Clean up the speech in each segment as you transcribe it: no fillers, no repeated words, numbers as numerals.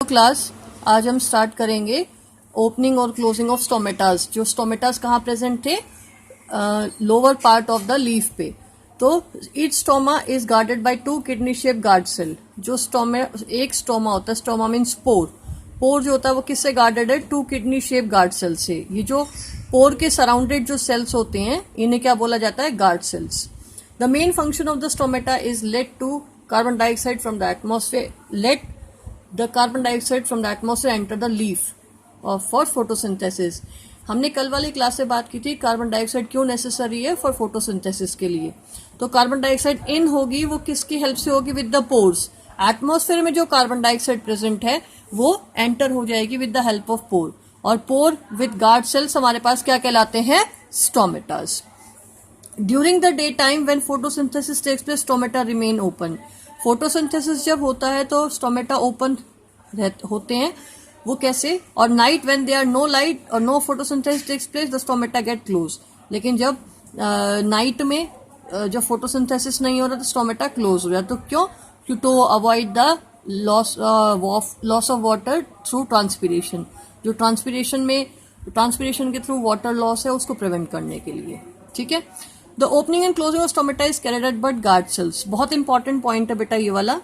Class आज हम start करेंगे ओपनिंग और क्लोजिंग ऑफ स्टोमेटास। जो स्टोमेटास कहाँ प्रेजेंट थे? Lower part of the leaf पे। तो each stoma is guarded by two kidney shape guard cell. जो एक स्टोमा होता है, स्टोमा मीन्स पोर। पोर जो होता है वो किससे गार्डेड है? Two kidney shape guard cell से। ये जो पोर के सराउंडेड जो सेल्स होते हैं इन्हें क्या बोला जाता है? Guard cells. The main function of the stomata is let to carbon dioxide from the atmosphere, let the carbon dioxide from the atmosphere enter the leaf for photosynthesis. हमने कल वाली क्लास से बात की थी कार्बन डाइऑक्साइड क्यों necessary है for photosynthesis के लिए। तो कार्बन डाइऑक्साइड इन होगी, वो किसकी हेल्प से होगी? With the pores. एटमोस्फेयर में जो कार्बन डाइऑक्साइड प्रेजेंट है वो एंटर हो जाएगी with the help of pore, और पोर विद गार्ड सेल्स हमारे पास क्या कहलाते हैं? Stomatas. During the day time when photosynthesis takes place stomata remain open. Photosynthesis जब होता है तो स्टोमेटा ओपन होते हैं। वो कैसे? और night when they are no light और no photosynthesis takes place the stomata get close. लेकिन जब नाइट में जब फोटोसिंथेसिस नहीं हो रहा तो स्टोमेटा क्लोज हो जाता। तो क्यों? To avoid the loss of water through transpiration. जो ट्रांसपीरेशन के थ्रू वाटर लॉस है उसको प्रिवेंट करने के लिए। ठीक है। The opening and closing of stomata is carried out by guard cells. बहुत इंपॉर्टेंट पॉइंट है बेटा ये वाला,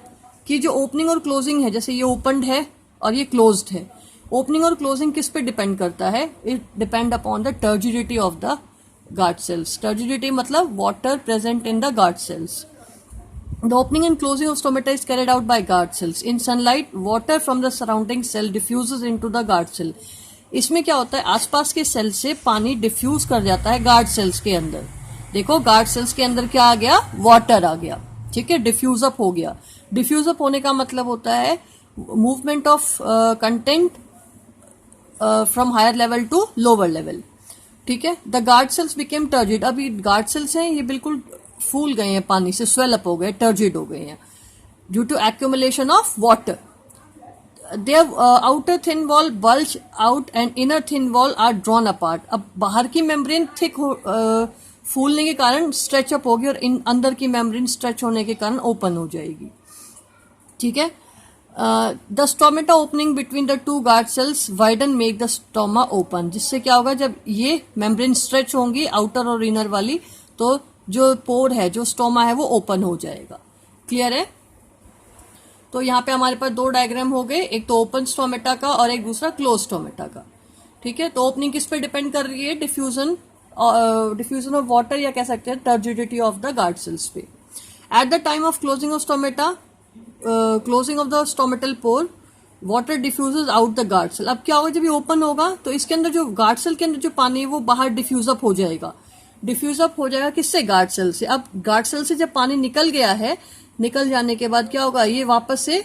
कि जो ओपनिंग और क्लोजिंग है, जैसे ये ओपनड है और ये क्लोज्ड है, ओपनिंग और क्लोजिंग किस पे डिपेंड करता है? It depend upon the turgidity of the guard cells. Turgidity मतलब water present in the guard cells. The opening and closing of stomata is carried out by guard cells. In sunlight, water from the surrounding cell diffuses into the guard cell. इसमें क्या होता है? आसपास के cell से पानी diffuse कर जाता है गार्ड सेल्स के अंदर। देखो गार्ड सेल्स के अंदर क्या आ गया? वाटर आ गया। ठीक है, डिफ्यूज अप हो गया। डिफ्यूज अप होने का मतलब होता है movement of content from higher level to lower level. ठीक है। The guard cells became turgid. अब ये गार्ड सेल्स हैं, ये बिल्कुल फूल गए हैं पानी से, स्वेल अप हो गए, टर्जिड हो गए हैं due to accumulation of water. Their outer thin wall bulge out and inner thin wall are drawn apart. अब बाहर की मेम्ब्रेन थिक फूलने के कारण स्ट्रेच अप होगी और अंदर की मेम्ब्रेन स्ट्रेच होने के कारण ओपन हो जाएगी। ठीक है। The stomata opening between the two guard cells widen make the stoma open. जिससे क्या होगा? जब ये मेम्ब्रेन स्ट्रेच होंगी आउटर और इनर वाली, तो जो पोर है, जो स्टोमा है, वो ओपन हो जाएगा। क्लियर है? तो यहाँ पे हमारे पास दो डायग्राम हो गए, एक तो ओपन स्टोमेटा का और एक दूसरा क्लोज स्टोमेटा का। ठीक है। तो ओपनिंग किस पे डिपेंड कर रही है? डिफ्यूजन ऑफ वाटर, या कह सकते हैं turgidity of the guard cells पे। At the time of closing of stomata, closing of the stomatal pore, water diffuses out the guard cell. अब क्या होगा? जब ये ओपन होगा तो इसके अंदर जो गार्ड सेल के अंदर जो पानी है वो बाहर डिफ्यूज अप हो जाएगा। डिफ्यूज अप हो जाएगा किससे? गार्ड सेल से। अब गार्ड सेल से जब पानी निकल गया है, निकल जाने के बाद क्या होगा? ये वापस से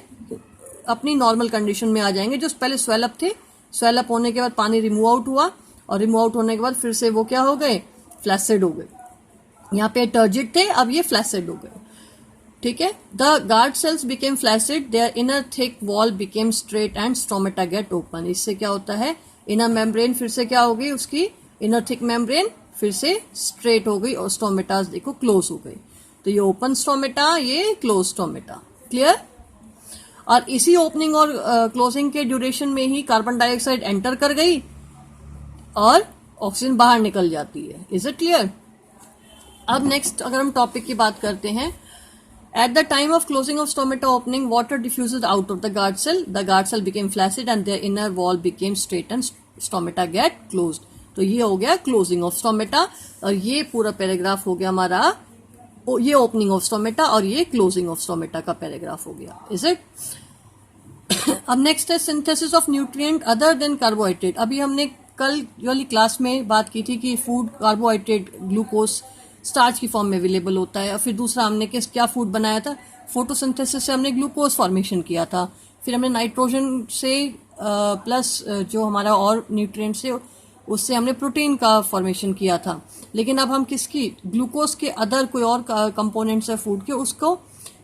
अपनी नॉर्मल कंडीशन में आ जाएंगे। जो पहले स्वेल अप थे, स्वेल अप होने के बाद पानी रिमूव आउट हुआ, और रिमूव आउट होने के बाद फिर से वो क्या हो गए? फ्लैसिड हो गए। यहाँ पे टर्जिड थे, अब ये फ्लैसिड हो गए। ठीक है। The guard cells became flaccid, their inner thick wall became straight and stomata get open. इससे क्या होता है? इनर मेम्ब्रेन फिर से क्या होगी? उसकी इनर थिक मेम्ब्रेन फिर से स्ट्रेट हो गई और स्टोमेटास देखो क्लोज हो गई। तो ये ओपन स्टोमेटा, ये क्लोज स्टोमेटा। क्लियर? और इसी ओपनिंग और क्लोजिंग के ड्यूरेशन में ही कार्बन डाइऑक्साइड एंटर कर गई और ऑक्सीजन बाहर निकल जाती है। Is it clear? अब नेक्स्ट अगर हम टॉपिक की बात करते हैं, at the time of closing of stomata opening, water diffused out of the guard cell, the guard cell became flaccid and their inner wall became straight and stomata get closed. तो ये हो गया closing of stomata, और ये पूरा paragraph हो गया हमारा, ये ओपनिंग ऑफ स्टोमेटा और ये क्लोजिंग ऑफ स्टोमेटा का पैराग्राफ हो गया। Is it? अब नेक्स्ट है synthesis of nutrient other than carbohydrate. अभी हमने कल वाली क्लास में बात की थी कि फूड कार्बोहाइड्रेट, ग्लूकोज स्टार्च की फॉर्म में अवेलेबल होता है, और फिर दूसरा हमने क्या फूड बनाया था? फोटोसिंथेसिस से हमने ग्लूकोज फॉर्मेशन किया था। फिर हमने नाइट्रोजन से प्लस जो हमारा और न्यूट्रिएंट से, उससे हमने प्रोटीन का फॉर्मेशन किया था। लेकिन अब हम किसकी? ग्लूकोज के अदर कोई और कंपोनेंट्स है फूड के, उसको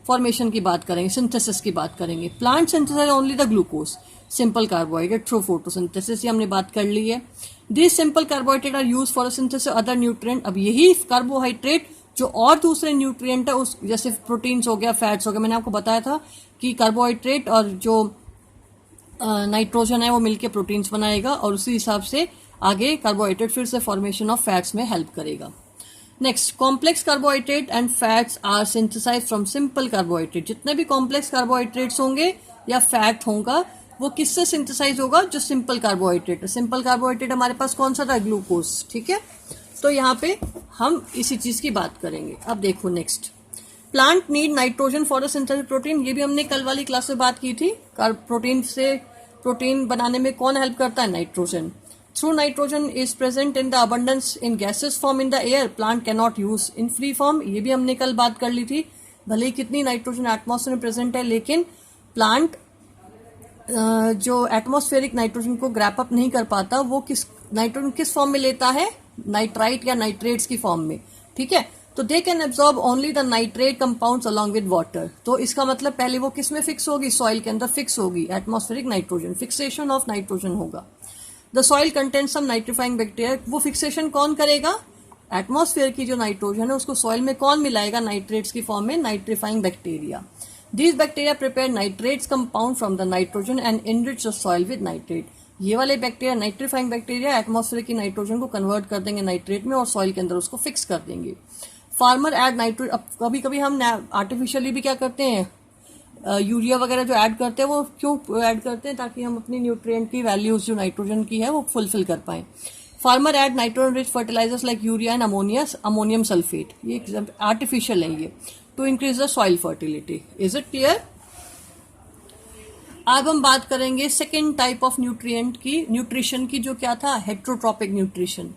फॉर्मेशन की बात करेंगे, सिंथेसिस की बात करेंगे। Plant synthesize only the glucose, simple carbohydrate through photosynthesis, ये हमने बात कर ली है। This simple carbohydrate are use for synthesis other nutrient. अब यही कार्बोहाइड्रेट जो और दूसरे न्यूट्रिएंट है, उस जैसे प्रोटीन्स हो गया, फैट्स हो गया, मैंने आपको बताया था कि कार्बोहाइड्रेट और जो नाइट्रोजन है वो मिलके प्रोटीन्स बनाएगा और उसी हिसाब से आगे कार्बोहाइड्रेट फिर से फॉर्मेशन ऑफ फैट्स में हेल्प करेगा। Next, complex carbohydrate and fats are synthesized from simple carbohydrate. जितने भी कॉम्प्लेक्स कार्बोहाइड्रेट्स होंगे या फैट होगा वो किससे सिंथेसाइज होगा? जो सिंपल कार्बोहाइड्रेट है। सिंपल कार्बोहाइड्रेट हमारे पास कौन सा था? ग्लूकोज। ठीक है, तो यहाँ पे हम इसी चीज की बात करेंगे। अब देखो next, plant need nitrogen for the synthesis protein. ये भी हमने कल वाली क्लास में बात की थी। प्रोटीन से प्रोटीन बनाने में कौन हेल्प करता है? Nitrogen. Through nitrogen is present in the abundance in gases form in the air, plant can not use in free form. ये भी हमने कल बात कर ली थी। भले ही कितनी नाइट्रोजन एटमॉस्फेयर में प्रेजेंट है, लेकिन प्लांट जो एटमॉस्फेरिक नाइट्रोजन को ग्रैप अप नहीं कर पाता, वो नाइट्रोजन किस फॉर्म में लेता है? नाइट्राइट या नाइट्रेट्स की फॉर्म में। ठीक है, तो they can absorb only the nitrate compounds along with water. तो इसका मतलब पहले वो किस में फिक्स होगी? सॉइल के अंदर फिक्स होगी। Atmospheric nitrogen, fixation of nitrogen होगा। The soil contains some nitrifying bacteria. वो फिक्सेशन कौन करेगा? एटमॉस्फेयर की जो नाइट्रोजन है उसको सॉइल में कौन मिलाएगा? नाइट्रेट्स की फॉर्म में, nitrifying bacteria. These bacteria prepare nitrates compound from the nitrogen and enrich the soil with nitrate. ये वाले बैक्टीरिया, नाइट्रीफाइंग बैक्टीरिया, एटमॉस्फेयर की नाइट्रोजन को कन्वर्ट कर देंगे नाइट्रेट में और सॉइल के अंदर उसको फिक्स कर देंगे। Farmer add nitrogen. अब कभी कभी हम आर्टिफिशियली भी क्या करते हैं, यूरिया वगैरह जो ऐड करते हैं, वो क्यों ऐड करते हैं? ताकि हम अपनी न्यूट्रिएंट की वैल्यूज जो नाइट्रोजन की है वो फुलफिल कर पाए। Farmer add nitrogen rich fertilizers like urea and ammonium sulphate. ये आर्टिफिशियल है ये, to increase the soil fertility. Is it clear? अब हम बात करेंगे सेकेंड टाइप ऑफ न्यूट्रिएंट की, न्यूट्रिशन की, जो क्या था? Heterotrophic nutrition.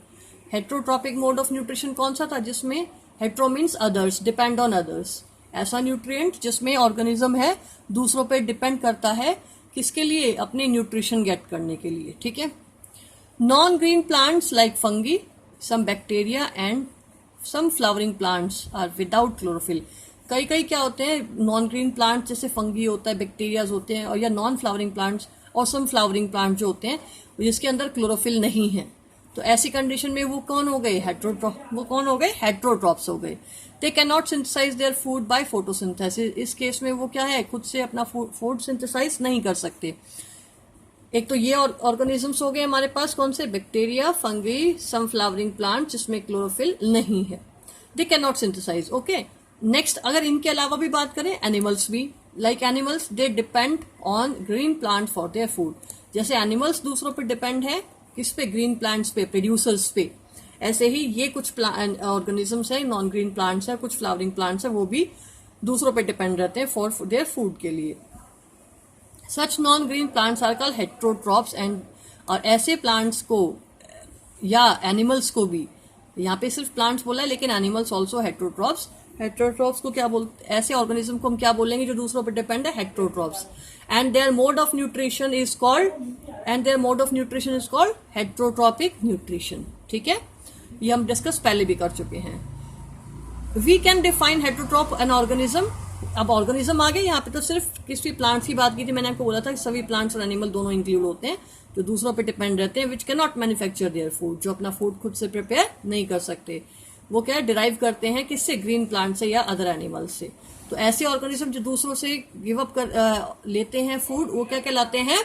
Heterotrophic mode of nutrition कौन सा था? जिसमें hetero means others, depend on others. ऐसा न्यूट्रिएंट जिसमें ऑर्गेनिज्म है दूसरों पे डिपेंड करता है, किसके लिए? अपने न्यूट्रिशन गेट करने के लिए। ठीक है, non green plants like fungi, some bacteria and some flowering plants are without chlorophyll. कई क्या होते हैं नॉन ग्रीन प्लांट, जैसे फंगी होता है, बैक्टीरियाज होते हैं, और या नॉन फ्लावरिंग प्लांट्स और सम फ्लावरिंग प्लांट जो होते हैं जिसके अंदर क्लोरोफिल नहीं है। तो ऐसी कंडीशन में वो कौन हो गए? हेट्रोट्रॉप्स हो गए। They can not synthesize their food by photosynthesis. इस केस में वो क्या है? खुद से अपना फूड सिंथेसाइज नहीं कर सकते। एक तो ये ऑर्गेनिजम्स हो गए हमारे पास, कौन से? Bacteria, fungi, some flowering plant जिसमें क्लोरोफिल नहीं है। They can not synthesize. Okay, next, अगर इनके अलावा भी बात करें, एनिमल्स भी, like animals they depend on green plant for their food. जैसे एनिमल्स दूसरों पर डिपेंड है, किस पे? ग्रीन प्लांट्स पे, प्रोड्यूसर्स पे। ऐसे ही ये कुछ ऑर्गेनिजम्स है, नॉन ग्रीन प्लांट्स है, कुछ फ्लावरिंग प्लांट्स है, वो भी दूसरों पे डिपेंड रहते हैं फॉर देयर फूड के लिए। Such non green plants are called heterotrophs. And और ऐसे प्लांट्स को या एनिमल्स को भी, यहाँ पे सिर्फ प्लांट्स बोला है लेकिन एनिमल्स ऑल्सो हेट्रोट्रॉप्स। हेट्रोट्रॉप्स को क्या बोलते? ऐसे ऑर्गेनिज्म को हम क्या बोलेंगे जो दूसरों पर डिपेंड है? Heterotrophs. And their mode of nutrition is called heterotrophic nutrition. ठीक है, ये हम डिस्कस पहले भी कर चुके हैं। We can define heterotroph an organism. अब ऑर्गेनिज्म आ गए, यहाँ पे तो सिर्फ किसी प्लांट्स की बात की थी। मैंने आपको बोला था कि सभी प्लांट्स और एनिमल दोनों इंक्लूड होते हैं जो दूसरों पे डिपेंड रहते हैं, which can not manufacture their food, जो अपना फूड खुद से प्रिपेयर नहीं कर सकते। वो क्या डिराइव करते हैं किससे? ग्रीन प्लांट से या अदर एनिमल से। तो ऐसे ऑर्गेनिज्म जो दूसरों से गिव अप कर लेते हैं फूड, वो क्या कहलाते हैं?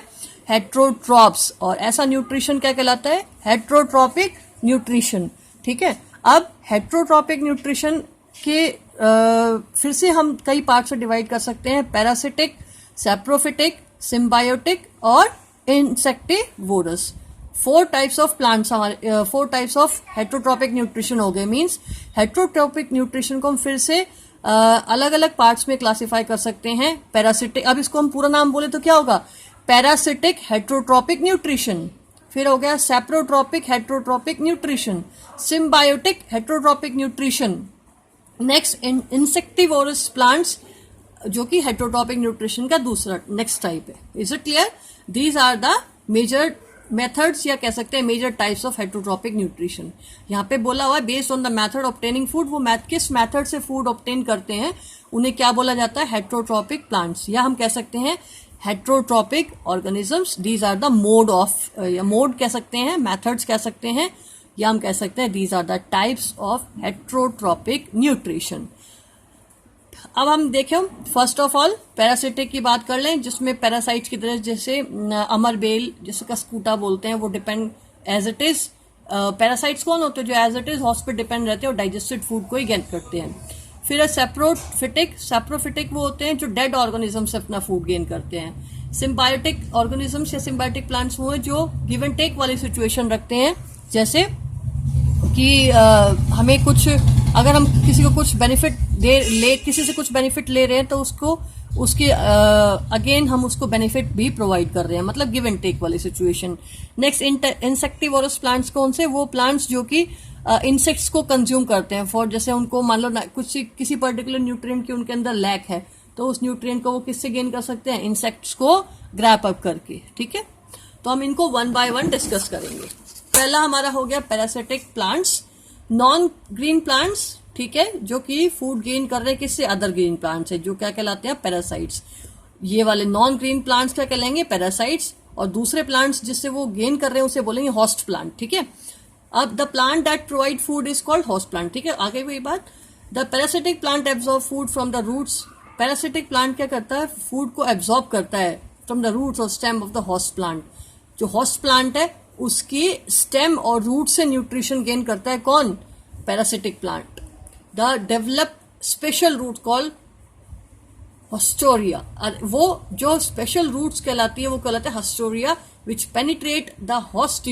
हेट्रोट्रॉप्स। और ऐसा न्यूट्रिशन क्या कहलाता है? Heterotrophic nutrition. ठीक है, अब हेट्रोट्रॉपिक न्यूट्रिशन के फिर से हम कई पार्ट में डिवाइड कर सकते हैं, पैरासिटिक, सैप्रोफिटिक, सिम्बायोटिक और इंसेक्टिवोरस। 4 टाइप्स ऑफ प्लांट्स हमारे, 4 टाइप्स ऑफ हेट्रोट्रॉपिक न्यूट्रिशन हो गए। मींस हेट्रोट्रॉपिक न्यूट्रिशन को हम फिर से अलग अलग पार्ट्स में क्लासिफाई कर सकते हैं। पैरासिटिक, अब इसको हम पूरा नाम बोले तो क्या होगा? Parasitic heterotrophic nutrition. फिर हो गया saprotrophic heterotrophic nutrition, symbiotic heterotrophic nutrition. Next insectivorous plants, जो कि हेट्रोट्रॉपिक न्यूट्रिशन का दूसरा नेक्स्ट टाइप है। Is it clear? These are the major methods, या कह सकते हैं major types of heterotrophic nutrition. यहाँ पे बोला हुआ है based on the method obtaining food. वो किस मेथड से फूड ऑब्टेन करते हैं उन्हें क्या बोला जाता है? हेट्रोट्रॉपिक प्लांट्स, या हम कह सकते हैं heterotrophic organisms. These are the mode of, या मोड कह सकते हैं, मेथड्स कह सकते हैं, या हम कह सकते हैं these are the types of heterotrophic nutrition. अब हम देखें फर्स्ट ऑफ ऑल पैरासिटिक की बात कर लें, जिसमें पैरासाइट्स की तरह जैसे अमरबेल, जैसे कस्कूटा बोलते हैं, वो depend as it is. Parasites कौन होते हैं? जो एज इट इज हॉस्ट पे डिपेंड रहते हैं और डाइजेस्टेड फूड को ही गेन करते हैं। फिर है सेप्रोफिटिक। सेप्रोफिटिक वो होते हैं जो डेड ऑर्गेनिज्म से अपना फूड गेन करते हैं। सिम्बायोटिक ऑर्गेनिजम्स या सिम्बायोटिक प्लांट्स वो है जो गिव एंड टेक वाली सिचुएशन रखते हैं, जैसे कि हमें कुछ, अगर हम किसी को कुछ बेनिफिट किसी से कुछ बेनिफिट ले रहे हैं तो उसके अगेन हम उसको बेनिफिट भी प्रोवाइड कर रहे हैं, मतलब गिव एंड टेक वाली सिचुएशन। नेक्स्ट इंसेक्टिवोरस प्लांट्स कौन से? वो प्लांट्स जो कि इंसेक्ट्स को कंज्यूम करते हैं फॉर, जैसे उनको मान लो कुछ किसी पर्टिकुलर न्यूट्रिएंट की उनके अंदर लैक है, तो उस न्यूट्रिएंट को वो किससे गेन कर सकते हैं? इंसेक्ट्स को ग्रैप अप करके। ठीक है, तो हम इनको वन बाय वन डिस्कस करेंगे। पहला हमारा हो गया parasitic plants, non green plants, ठीक है, जो कि फूड गेन कर रहे हैं किससे? अदर ग्रीन प्लांट्स है, जो क्या कहलाते हैं? पैरासाइट्स। ये वाले नॉन ग्रीन प्लांट्स क्या कहलाएंगे? पैरासाइट्स। और दूसरे प्लांट्स जिससे वो गेन कर रहे हैं उसे बोलेंगे होस्ट प्लांट। ठीक है, अब the plant that provide food is called host plant. ठीक है, आगे वही बात। The parasitic plant absorb food from the roots. Parasitic plant क्या करता है? फूड को एब्जॉर्ब करता है फ्रॉम द रूट्स और stem of the host plant. जो होस्ट प्लांट है उसकी स्टेम और रूट से न्यूट्रिशन गेन करता है कौन? Parasitic plant. The develop special root called haustoria. वो जो स्पेशल रूट्स कहलाती है वो कहलाते हैं haustoria, which penetrate the host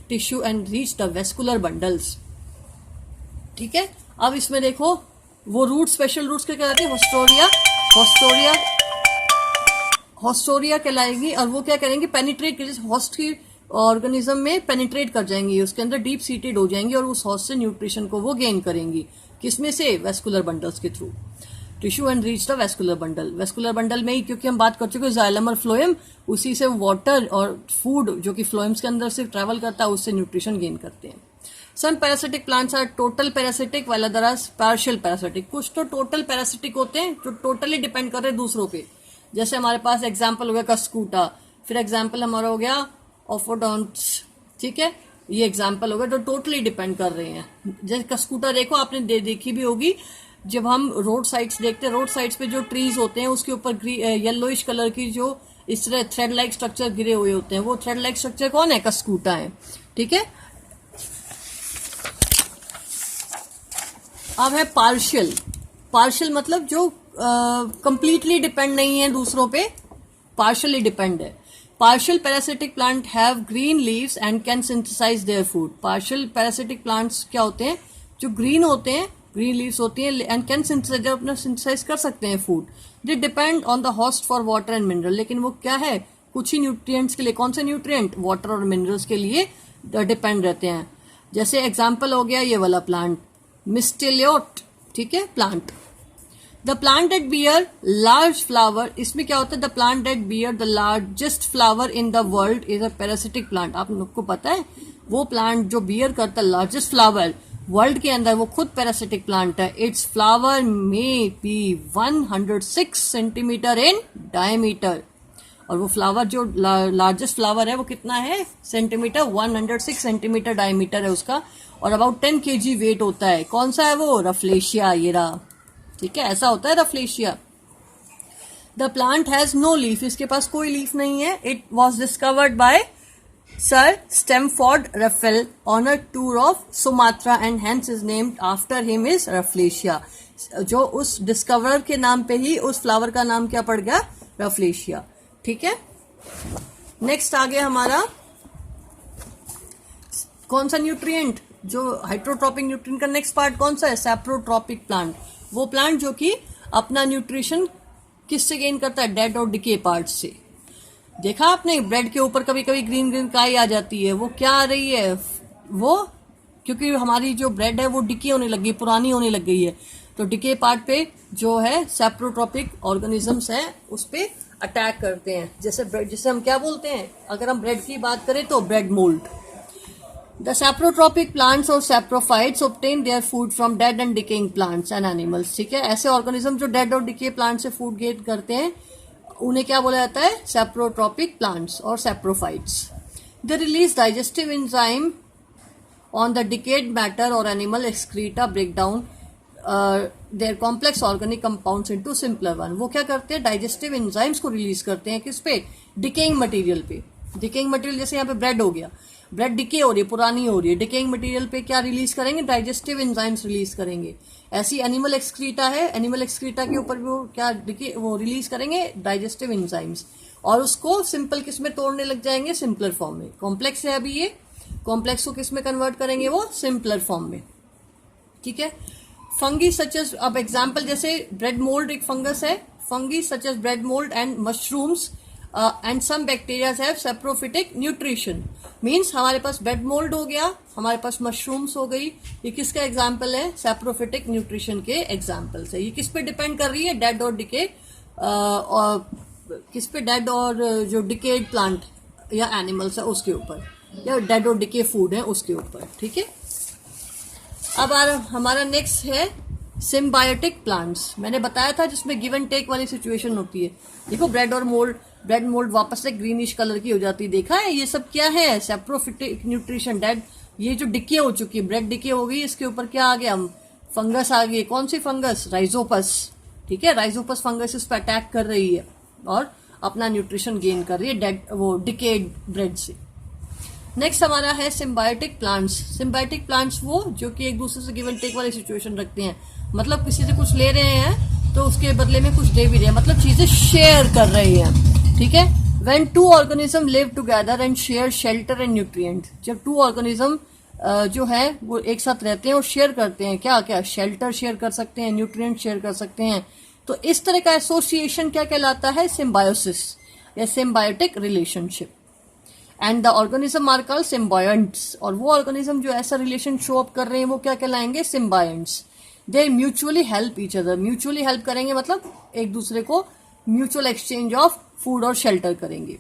tissue and reach the vascular bundles. ठीक है, अब इसमें देखो वो रूट, स्पेशल रूट्स क्या कहलाते हैं? हॉस्टोरिया कहलाएगी, और वो क्या करेंगे? पेनिट्रेट, होस्ट की ऑर्गेनिज्म में पेनिट्रेट कर जाएंगी, उसके अंदर डीप सीटेड हो जाएंगी और उस होस्ट से न्यूट्रिशन को वो गेन करेंगी। किसमें से? वेस्कुलर बंडल्स के through. Tissue and reach the vascular bundle. Vascular bundle में ही, क्योंकि हम बात कर चुके हैं जाइलम और फ्लोएम, उसी से वाटर और फूड जो कि फ्लोएम्स के अंदर से ट्रेवल करता है उससे न्यूट्रिशन गेन करते हैं। Some parasitic plants are total parasitic वाला दराज पार्शियल पैरासिटिक। कुछ तो टोटल पैरासिटिक होते हैं जो टोटली डिपेंड कर रहे हैं दूसरों पे, जैसे हमारे पास एग्जाम्पल हो गया कस्कूटा, फिर एग्जाम्पल हमारा हो गया ऑफोडोंट्स। ठीक है, ये एग्जाम्पल हो गया जो टोटली डिपेंड कर रहे हैं। जैसे कस्कूटा देखो आपने देखी भी होगी, जब हम रोड साइड्स देखते हैं, रोड साइड्स पे जो ट्रीज होते हैं उसके ऊपर येलोइश कलर की जो इस तरह थ्रेड लाइक स्ट्रक्चर गिरे हुए होते हैं, वो थ्रेड लाइक स्ट्रक्चर कौन है? कस्कूटा है। ठीक है, अब है पार्शियल। पार्शियल मतलब जो कंप्लीटली डिपेंड नहीं है दूसरों पे, पार्शियली डिपेंड है। Partial parasitic plant have green leaves and can synthesize their food. Partial parasitic plants क्या होते हैं? जो ग्रीन होते हैं, ग्रीन लीव्स होती हैं, एंड कैन सिंथेसाइज, अपना सिंथेसाइज कर सकते हैं food. They depend on the host for water and mineral. लेकिन वो क्या है? कुछ ही न्यूट्रिएंट्स के लिए। कौन से न्यूट्रिएंट? वाटर और मिनरल्स के लिए डिपेंड रहते हैं। जैसे एग्जाम्पल हो गया ये वाला प्लांट, मिस्टेलियोट। ठीक है, plant. The plant that bear large flower, इसमें क्या होता है? The plant that bear the largest flower in the world is a parasitic plant. आप लोग को पता है वो प्लांट जो बियर करता है लार्जेस्ट फ्लावर वर्ल्ड के अंदर, वो खुद पैरासिटिक प्लांट है। It's flower may be 106 centimetre in diameter, और वो फ्लावर जो लार्जेस्ट फ्लावर है वो कितना है? सेंटीमीटर, 106 सेंटीमीटर डायमीटर है उसका, और अबाउट 10 kg वेट होता है। कौन सा है वो? रफलेशिया, ये रहा। ठीक है, ऐसा होता है Rafflesia. The plant has no leaf, इसके पास कोई लीफ नहीं है। It was discovered by sir Stamford Raffles on a tour of Sumatra and hence is named after him is Rafflesia. जो उस डिस्कवरर के नाम पे ही उस फ्लावर का नाम क्या पड़ गया? रफलेशिया। ठीक है, नेक्स्ट आ गया हमारा कौन सा न्यूट्रिएंट? जो हाइड्रोट्रॉपिक न्यूट्रिएंट का नेक्स्ट पार्ट कौन सा है? सैप्रोट्रॉपिक प्लांट। वो प्लांट जो कि अपना न्यूट्रिशन किससे गेन करता है? डेड और डिके पार्ट से। देखा आपने ब्रेड के ऊपर कभी कभी ग्रीन ग्रीन काई आ जाती है, वो क्या आ रही है? वो क्योंकि हमारी जो ब्रेड है वो डिके होने लगी, पुरानी होने लग गई है, तो डिके पार्ट पे जो है सैप्रोट्रॉपिक ऑर्गेनिजम्स हैं उस पे अटैक करते हैं। जैसे हम क्या बोलते हैं, अगर हम ब्रेड की बात करें तो bread mould. The saprotropic plants और saprophytes obtain their food from dead and decaying plants and animals। ठीक है, ऐसे ऑर्गेनिज्म जो डेड और डिके प्लांट से फूड गेन करते हैं उन्हें क्या बोला जाता है? सैप्रोट्रॉपिक प्लांट्स और saprophytes. They release digestive enzyme on the decayed matter और animal excreta breakdown. Their complex organic compounds into simpler one. वो क्या करते हैं, डाइजेस्टिव एंजाइम्स को रिलीज करते हैं किस पे, डिकेइंग मटेरियल पे। डिकेइंग मटेरियल जैसे यहाँ पे ब्रेड हो गया, ब्रेड डिके हो रही है, पुरानी हो रही है, डिकेइंग मटेरियल पे क्या रिलीज करेंगे, डाइजेस्टिव एंजाइम्स रिलीज करेंगे। ऐसी एनिमल एक्सक्रीटा है, एनिमल एक्सक्रीटा के ऊपर भी वो क्या डिके वो रिलीज करेंगे, डाइजेस्टिव एंजाइम्स, और उसको सिंपल किस में तोड़ने लग जाएंगे, सिंपलर फॉर्म में। कॉम्प्लेक्स है अभी ये, कॉम्प्लेक्स को किस में कन्वर्ट करेंगे, वो सिंपलर फॉर्म में। ठीक है। फंगी सच एज, अब एग्जाम्पल जैसे ब्रेड मोल्ड एक फंगस है, fungi such as bread mould and mushrooms and some bacterias have saprophytic nutrition. Means हमारे पास ब्रेड मोल्ड हो गया, हमारे पास मशरूम्स हो गई, ये किसका एग्जाम्पल है, सैप्रोफिटिक न्यूट्रिशन के एग्जाम्पल्स है। ये किस पे डिपेंड कर रही है, डेड और डिके, और किस पे, डेड और जो डिकेड प्लांट या एनिमल्स है उसके ऊपर, या डेड और डिके फूड है उसके ऊपर। ठीक है। अब हमारा नेक्स्ट है सिम्बायोटिक प्लांट्स। मैंने बताया था जिसमें गिव एंड टेक वाली सिचुएशन होती है। देखो ब्रेड और मोल्ड, ब्रेड मोल्ड वापस से ग्रीनिश कलर की हो जाती है, देखा है, ये सब क्या है, सैप्रोफिटिक न्यूट्रिशन। डेड, ये जो डिके हो चुकी है, ब्रेड डिके हो गई, इसके ऊपर क्या आ गया, फंगस आ गई। कौन सी फंगस, राइजोपस। ठीक है, राइजोपस फंगस इस पर अटैक कर रही है और अपना न्यूट्रिशन गेन कर रही है डेड वो डिकेड ब्रेड से। नेक्स्ट हमारा है सिम्बायोटिक प्लांट्स। सिम्बायोटिक प्लांट्स वो जो कि एक दूसरे से गिव एंड टेक वाली सिचुएशन रखते हैं, मतलब किसी से कुछ ले रहे हैं तो उसके बदले में कुछ दे भी रहे हैं, मतलब चीजें शेयर कर रहे हैं। ठीक है। When two organism live together and share shelter and nutrient, जब टू ऑर्गेनिज्म जो है वो एक साथ रहते हैं और शेयर करते हैं, क्या क्या, शेल्टर शेयर कर सकते हैं, न्यूट्रिएंट शेयर कर सकते हैं, तो इस तरह का एसोसिएशन क्या कहलाता है, सिम्बायोसिस या symbiotic relationship. And the organism are called symbionts, और वो ऑर्गेनिज्म जो ऐसा रिलेशन शो अप कर रहे हैं वो क्या कहलाएंगे, symbionts. They mutually help each other, mutually help करेंगे मतलब एक दूसरे को म्यूचुअल एक्सचेंज ऑफ फूड और शेल्टर करेंगे।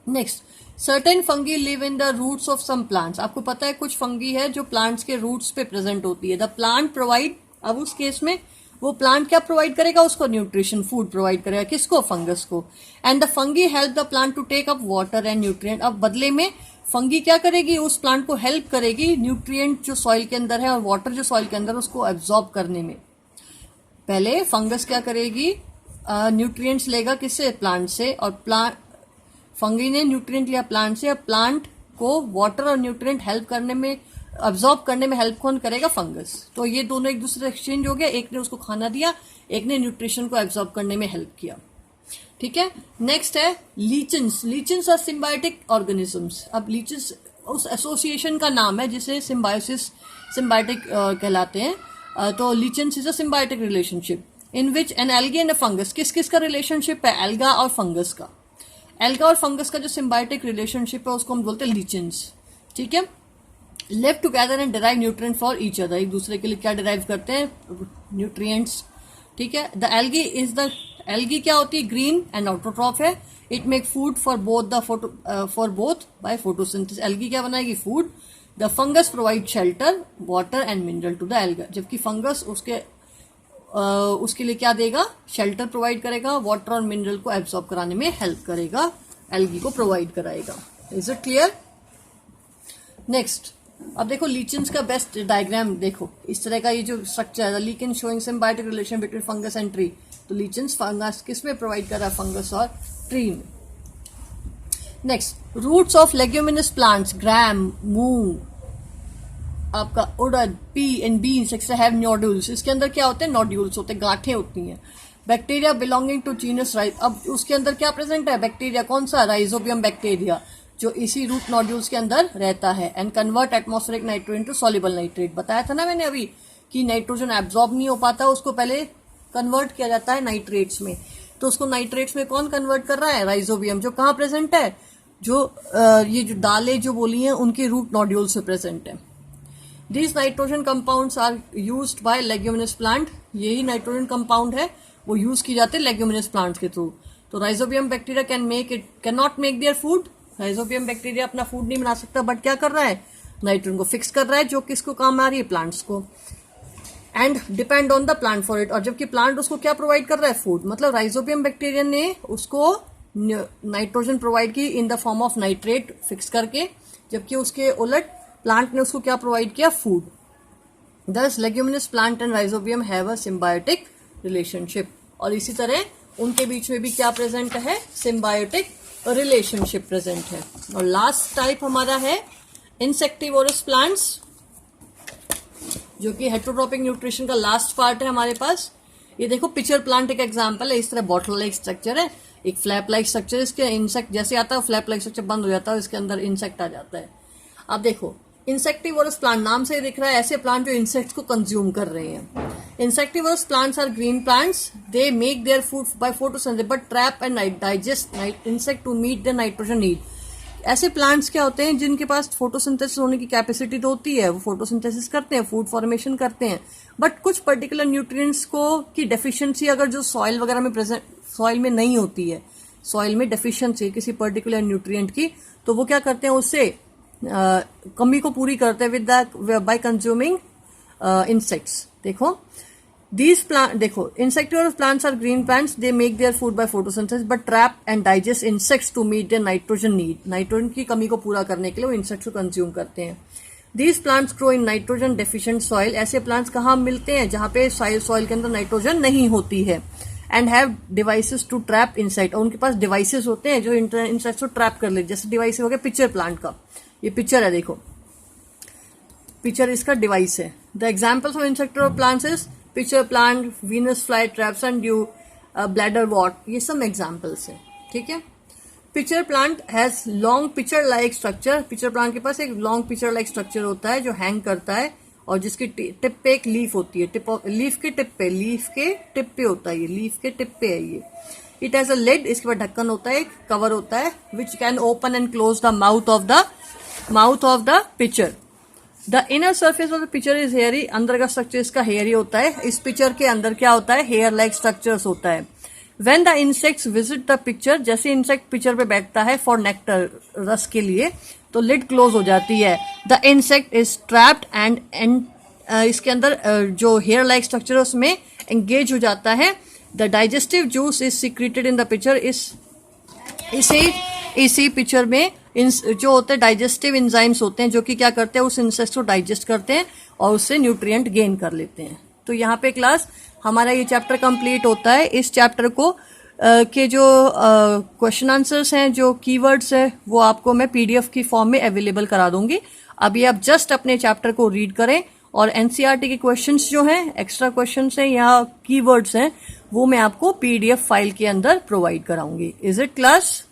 Next, certain fungi live in the roots of some plants. आपको पता है कुछ फंगी है जो प्लांट्स के रूट्स पे प्रेजेंट होती है। द प्लांट प्रोवाइड, अब उस केस में वो प्लांट क्या प्रोवाइड करेगा, उसको न्यूट्रिशन, फूड प्रोवाइड करेगा, किसको, फंगस को। And the fungi help the plant to take up water and nutrient. अब बदले में फंगी क्या करेगी, उस प्लांट को हेल्प करेगी न्यूट्रिएंट जो सॉइल के अंदर है और वाटर जो सॉइल के अंदर है उसको एब्जॉर्ब करने में। पहले फंगस क्या करेगी, न्यूट्रिएंट्स लेगा किससे, प्लांट से, और प्लांट, फंगी ने न्यूट्रिएंट लिया प्लांट से, और प्लांट को वाटर और न्यूट्रिएंट हेल्प करने में, अब्जॉर्ब करने में हेल्प कौन करेगा, फंगस। तो ये दोनों एक दूसरे से एक्सचेंज हो गया, एक ने उसको खाना दिया, एक ने न्यूट्रिशन को एब्जॉर्ब करने में हेल्प किया। ठीक है। नेक्स्ट है लीचेंस। लीचेंस आर सिम्बायोटिक ऑर्गेनिजम्स। अब लीचेंस उस एसोसिएशन का नाम है जिसे सिम्बायोसिस, सिम्बायोटिक कहलाते हैं। तो lichens is a symbiotic relationship in which an algae and a fungus. किस किस का रिलेशनशिप है, एल्गा और फंगस का। एल्गा और फंगस का जो सिम्बायोटिक रिलेशनशिप है उसको हम बोलते हैं लीचेंस। ठीक है। Live together and derive nutrient for each other, एक दूसरे के लिए क्या डिराइव करते हैं, न्यूट्रिएंट्स। ठीक है। The algae is the, algae क्या होती है, ग्रीन एंड ऑटोट्रॉफ है। It make food for both the for both by photosynthesis. Algae क्या बनाएगी, food. The fungus provide shelter, water and mineral to the alga, जबकि fungus उसके लिए क्या देगा, शेल्टर प्रोवाइड करेगा, वाटर और मिनरल को एब्सॉर्ब कराने में हेल्प करेगा, एल्गी को प्रोवाइड कराएगा। Is it clear. नेक्स्ट, अब देखो लीचेंस का बेस्ट डायग्राम देखो, इस तरह का ये जो स्ट्रक्चर है, lichens showing symbiotic relation between fungus and tree. तो लीचेंस फंगस किस में प्रोवाइड कर रहा है, फंगस और ट्री में। Next, roots of leguminous plants, gram, moong, आपका urad, pea and beans etcetera have nodules. इसके अंदर क्या होते हैं, नोड्यूल्स होते हैं, गांठें होती हैं। बैक्टीरिया बिलोंगिंग टू जीनस राइज, अब उसके अंदर क्या प्रेजेंट है, बैक्टीरिया, कौन सा, राइजोबियम बैक्टीरिया, जो इसी रूट नोड्यूल्स के अंदर रहता है। And convert atmospheric nitrogen to soluble nitrate. बताया था ना मैंने अभी कि नाइट्रोजन एब्जॉर्ब नहीं हो पाता, उसको पहले कन्वर्ट किया जाता है नाइट्रेट्स में। तो उसको नाइट्रेट्स में कौन कन्वर्ट कर रहा है, राइजोबियम, जो कहाँ प्रेजेंट है, जो ये जो दालें जो बोली हैं उनके रूट नोड्यूल से प्रेजेंट है। These nitrogen compounds are used by leguminous plant। यही नाइट्रोजन कंपाउंड है, वो यूज की जाते हैं लेग्यूमिनस प्लांट्स के थ्रू। तो rhizobium bacteria can not make their food. Rhizobium bacteria अपना फूड नहीं बना सकता, बट क्या कर रहा है, नाइट्रोजन को फिक्स कर रहा है, जो किसको काम आ रही है, प्लांट्स को। And depend on the plant for it, और जबकि प्लांट उसको क्या प्रोवाइड कर रहा है, फूड। मतलब राइजोबियम बैक्टीरिया ने उसको नाइट्रोजन प्रोवाइड की in the form of nitrate fix करके, जबकि उसके उलट प्लांट ने उसको क्या प्रोवाइड किया, food. Thus leguminous plant and rhizobium have a symbiotic relationship. और इसी तरह उनके बीच में भी क्या प्रेजेंट है, सिम्बायोटिक रिलेशनशिप प्रेजेंट है. और लास्ट टाइप हमारा है इंसेक्टिवोरस प्लांट्स, जो कि हेटरोट्रॉपिक न्यूट्रिशन का लास्ट पार्ट है हमारे पास. ये देखो पिचर प्लांट एक एग्जांपल है. इस तरह बॉटल लाइक स्ट्रक्चर है, एक फ्लैप लाइक स्ट्रक्चर. इसके इंसेक्ट जैसे आता है फ्लैप लाइक स्ट्रक्चर बंद हो जाता है, इसके अंदर इंसेक्ट आ जाता है. अब देखो इंसेक्टिवोरस प्लांट, नाम से दिख रहा है ऐसे प्लांट जो इंसेक्ट्स को कंज्यूम कर रहे हैं. Insectivorous plants are green plants. They make their food by photosynthesis but trap and digest insect to meet the nitrogen need. ऐसे प्लांट्स क्या होते हैं जिनके पास फोटोसिंथेसिस होने की कैपेसिटी तो होती है, वो फोटोसिंथेसिस करते हैं, फूड फॉर्मेशन करते हैं, बट कुछ पर्टिकुलर न्यूट्रिएंट्स को की डेफिशिएंसी अगर जो सॉइल वगैरह में प्रेजेंट, सॉइल में नहीं होती है, सॉइल में डेफिशिएंसी किसी पर्टिकुलर न्यूट्रिएंट की, तो वो क्या करते हैं, उससे कमी को पूरी करते हैं विद बाय कंज्यूमिंग इंसेक्ट्स. देखो These plant, देखो insectivorous plants are green plants. They make their food by photosynthesis, but trap and digest insects to meet their nitrogen need. Nitrogen की कमी को पूरा करने के लिए वो इंसेक्ट्स को कंज्यूम करते हैं. These plants grow in nitrogen deficient soil. ऐसे प्लांट्स कहाँ मिलते हैं, जहाँ पे सॉइल के अंदर नाइट्रोजन नहीं होती है. And have devices to trap insect. और उनके पास डिवाइसेस होते हैं जो इंसेक्ट्स को ट्रैप कर ले. जैसे डिवाइस हो गया पिक्चर प्लांट का, ये पिक्चर है, देखो पिक्चर इसका डिवाइस है. The examples of insectivorous plants is pitcher plant, Venus fly traps and due, bladder what. ये सब एग्जाम्पल्स है. ठीक है. Pitcher plant has long picture like structure. Pitcher plant के पास एक लॉन्ग पिक्चर लाइक स्ट्रक्चर होता है जो हैंग करता है, और जिसकी टिप पे एक लीफ होती है. लीफ के टिप पे होता है, ये लीफ के टिप पे है ये. It has a lid. इसके बाद ढक्कन होता है, एक कवर होता है, which can open and close the mouth of the pitcher. The inner surface of the pitcher is hairy. अंदर का स्ट्रक्चर इसका हेयरी होता है. इस पिक्चर के अंदर क्या होता है, हेयर लाइक स्ट्रक्चर्स होता है. When the insects visit the picture, जैसे इंसेक्ट पिक्चर पे बैठता है फॉर नेक्टर, रस के लिए, तो लिड क्लोज हो जाती है. The insect is trapped and इसके अंदर जो हेयर लाइक स्ट्रक्चर है उसमें एंगेज हो जाता है. The digestive juice is secreted in the picture. इसी पिक्चर में जो होते हैं डाइजेस्टिव एंजाइम्स होते हैं, जो कि क्या करते हैं, उस इंसेक्ट को डाइजेस्ट करते हैं और उससे न्यूट्रिएंट गेन कर लेते हैं. तो यहाँ पे क्लास हमारा ये चैप्टर कंप्लीट होता है. इस चैप्टर को के जो क्वेश्चन आंसर्स हैं, जो कीवर्ड्स है, वो आपको मैं पीडीएफ की फॉर्म में अवेलेबल करा दूंगी. अभी आप जस्ट अपने चैप्टर को रीड करें, और एनसीईआरटी के क्वेश्चंस जो हैं, एक्स्ट्रा क्वेश्चंस हैं या कीवर्ड्स हैं, वो मैं आपको पीडीएफ फाइल के अंदर प्रोवाइड कराऊंगी. Is it class?